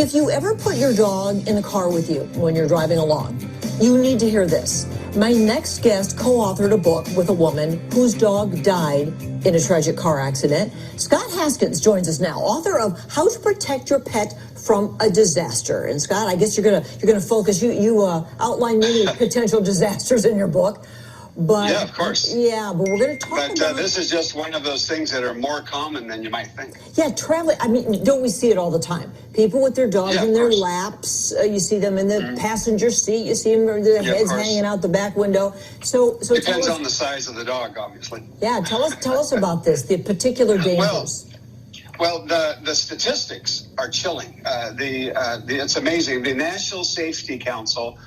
If you ever put your dog in the car with you when you're driving along, you need to hear this. My next guest co-authored a book with a woman whose dog died in a tragic car accident. Scott Haskins joins us now, author of How to Protect Your Pet from a Disaster. And Scott, I guess you're gonna focus. You outline many potential disasters in your book. But, yeah, of course. Yeah, but we're going to talk about... this is just one of those things that are more common than you might think. Yeah, traveling. I mean, don't we see it all the time? People with their dogs in their laps. You see them in the passenger seat. You see them with their heads hanging out the back window. So depends on the size of the dog, obviously. Yeah, tell us about this, the particular dangers. Well, the statistics are chilling. It's amazing. The National Safety Council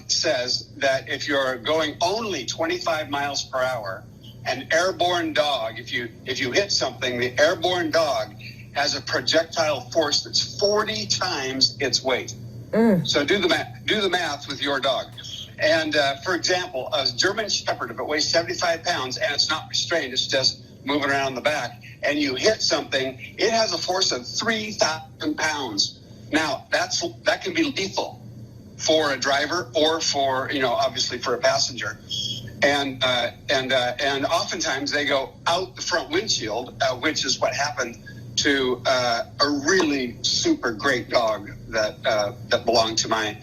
says that if you're going only 25 miles per hour, an airborne dog, if you hit something, the airborne dog has a projectile force that's 40 times its weight. So do the math with your dog. And for example, a German Shepherd, if it weighs 75 pounds and it's not restrained, it's just moving around the back, and you hit something, it has a force of 3,000 pounds. Now, that can be lethal for a driver or for, obviously for a passenger. And oftentimes they go out the front windshield, which is what happened to a really super great dog that belonged to my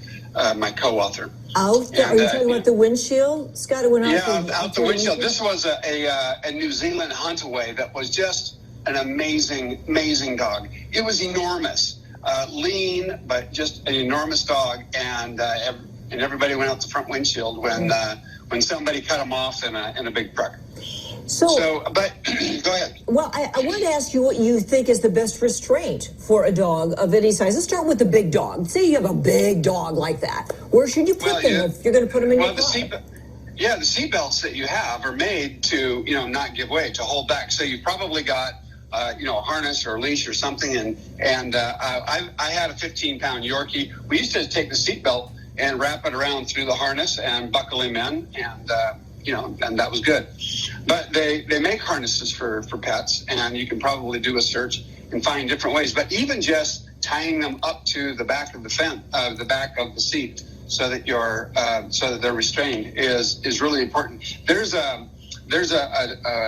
co-author. Are you talking about the windshield, Scott? It went out the windshield. This was a New Zealand Huntaway that was just an amazing dog. It was enormous. Lean, but just an enormous dog, and everybody went out the front windshield when somebody cut him off in a big truck. But go ahead. Well, I wanted to ask you what you think is the best restraint for a dog of any size. Let's start with the big dog. Say you have a big dog like that. Where should you put them if you're going to put them in your car? The seat belts that you have are made to not give way, to hold back. So you've probably got a harness or a leash or something, and I had a 15-pound Yorkie. We used to take the seatbelt and wrap it around through the harness and buckle him in, and and that was good. But they make harnesses for pets, and you can probably do a search and find different ways. But even just tying them up to the back of the back of the seat, so that they're restrained is really important. There's a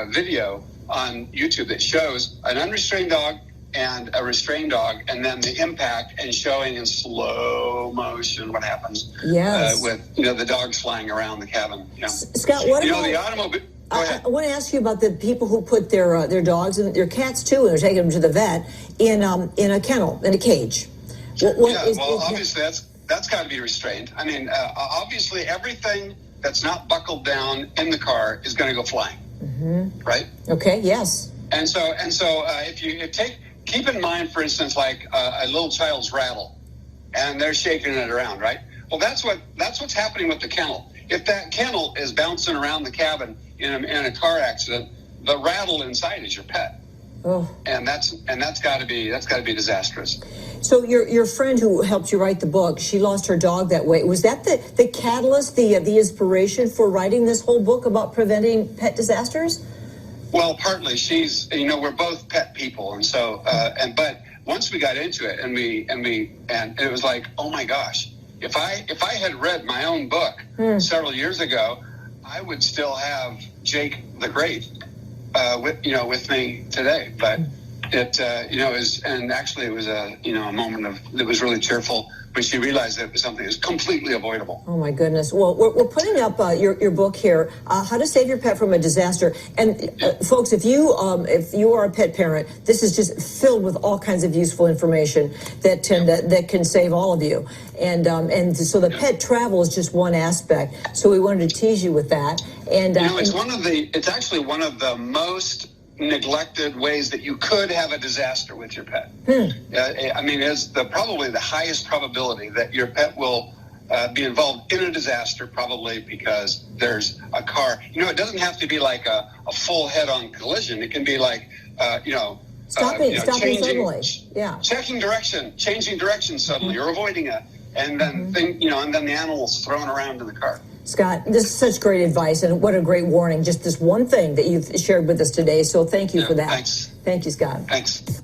video on YouTube that shows an unrestrained dog and a restrained dog, and then the impact, and showing in slow motion what happens with the dogs flying around the cabin. Scott, what about the automobile? Go ahead. I want to ask you about the people who put their dogs and their cats too, and they're taking them to the vet in a kennel, in a cage. Obviously that's got to be restrained. I mean, obviously everything that's not buckled down in the car is going to go flying. Right? Okay, yes. And so if you keep in mind, for instance, like a little child's rattle, and they're shaking it around, right? Well, that's what's happening with the kennel. If that kennel is bouncing around the cabin in a car accident, the rattle inside is your pet. Oh. And that's got to be disastrous. So your friend who helped you write the book, she lost her dog that way. Was that the catalyst, the inspiration for writing this whole book about preventing pet disasters? Well, partly. We're both pet people, and so but once we got into it, and it was like, oh my gosh, if I had read my own book several years ago, I would still have Jake the Great with me today. But it it was a moment that was really cheerful when she realized that it was something that was completely avoidable. Oh my goodness. Well, we're putting up your book here, How to Save Your Pet from a Disaster. And folks, if you are a pet parent, this is just filled with all kinds of useful information that can save all of you. And so the pet travel is just one aspect. So we wanted to tease you with that. And it's actually one of the most neglected ways that you could have a disaster with your pet. It's probably the highest probability that your pet will be involved in a disaster, probably because there's a car. It doesn't have to be like a full head-on collision. It can be like, stopping suddenly. Yeah. Changing direction suddenly, or avoiding it, and then and then the animal's thrown around in the car. Scott, this is such great advice, and what a great warning. Just this one thing that you've shared with us today. So thank you for that. Thanks. Thank you, Scott. Thanks.